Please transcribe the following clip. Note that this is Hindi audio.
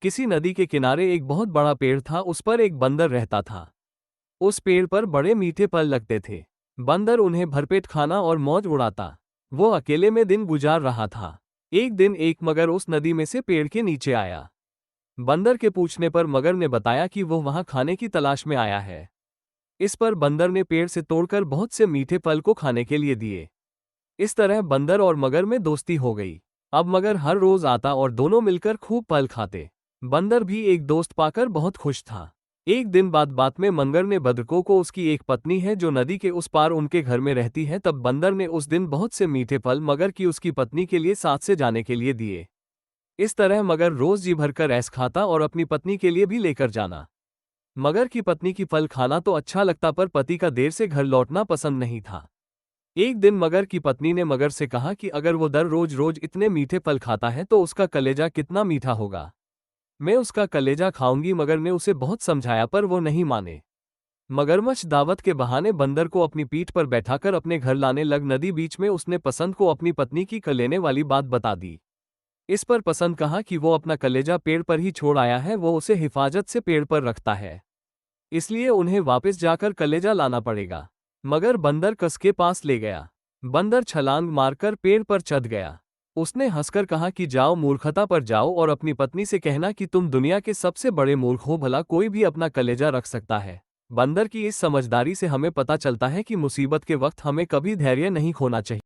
किसी नदी के किनारे एक बहुत बड़ा पेड़ था। उस पर एक बंदर रहता था। उस पेड़ पर बड़े मीठे फल लगते थे। बंदर उन्हें भरपेट खाना और मौज उड़ाता। वो अकेले में दिन गुजार रहा था। एक दिन एक मगर उस नदी में से पेड़ के नीचे आया। बंदर के पूछने पर मगर ने बताया कि वो वहां खाने की तलाश में आया है। इस पर बंदर ने पेड़ से तोड़कर बहुत से मीठे फल को खाने के लिए दिए। इस तरह बंदर और मगर में दोस्ती हो गई। अब मगर हर रोज आता और दोनों मिलकर खूब फल खाते। बंदर भी एक दोस्त पाकर बहुत खुश था। एक दिन बात में मगर ने बदरको को उसकी एक पत्नी है जो नदी के उस पार उनके घर में रहती है। तब बंदर ने उस दिन बहुत से मीठे फल मगर की उसकी पत्नी के लिए साथ से जाने के लिए दिए। इस तरह मगर रोज जी भरकर ऐश खाता और अपनी पत्नी के लिए भी लेकर जाना। मगर की पत्नी की फल खाना तो अच्छा लगता पर पति का देर से घर लौटना पसंद नहीं था। एक दिन मगर की पत्नी ने मगर से कहा कि अगर वो दर रोज रोज इतने मीठे फल खाता है तो उसका कलेजा कितना मीठा होगा। मैं उसका कलेजा खाऊंगी। मगर ने उसे बहुत समझाया पर वो नहीं माने। मगरमच्छ दावत के बहाने बंदर को अपनी पीठ पर बैठाकर अपने घर लाने लग। नदी बीच में उसने पसंद को अपनी पत्नी की कलेने वाली बात बता दी। इस पर पसंद कहा कि वो अपना कलेजा पेड़ पर ही छोड़ आया है। वो उसे हिफाजत से पेड़ पर रखता है, इसलिए उन्हें वापस जाकर कलेजा लाना पड़ेगा। मगर बंदर कस के पास ले गया। बंदर छलांग मारकर पेड़ पर चढ़ गया। उसने हंसकर कहा कि जाओ मूर्खता पर जाओ और अपनी पत्नी से कहना कि तुम दुनिया के सबसे बड़े मूर्ख हो। भला कोई भी अपना कलेजा रख सकता है। बंदर की इस समझदारी से हमें पता चलता है कि मुसीबत के वक्त हमें कभी धैर्य नहीं खोना चाहिए।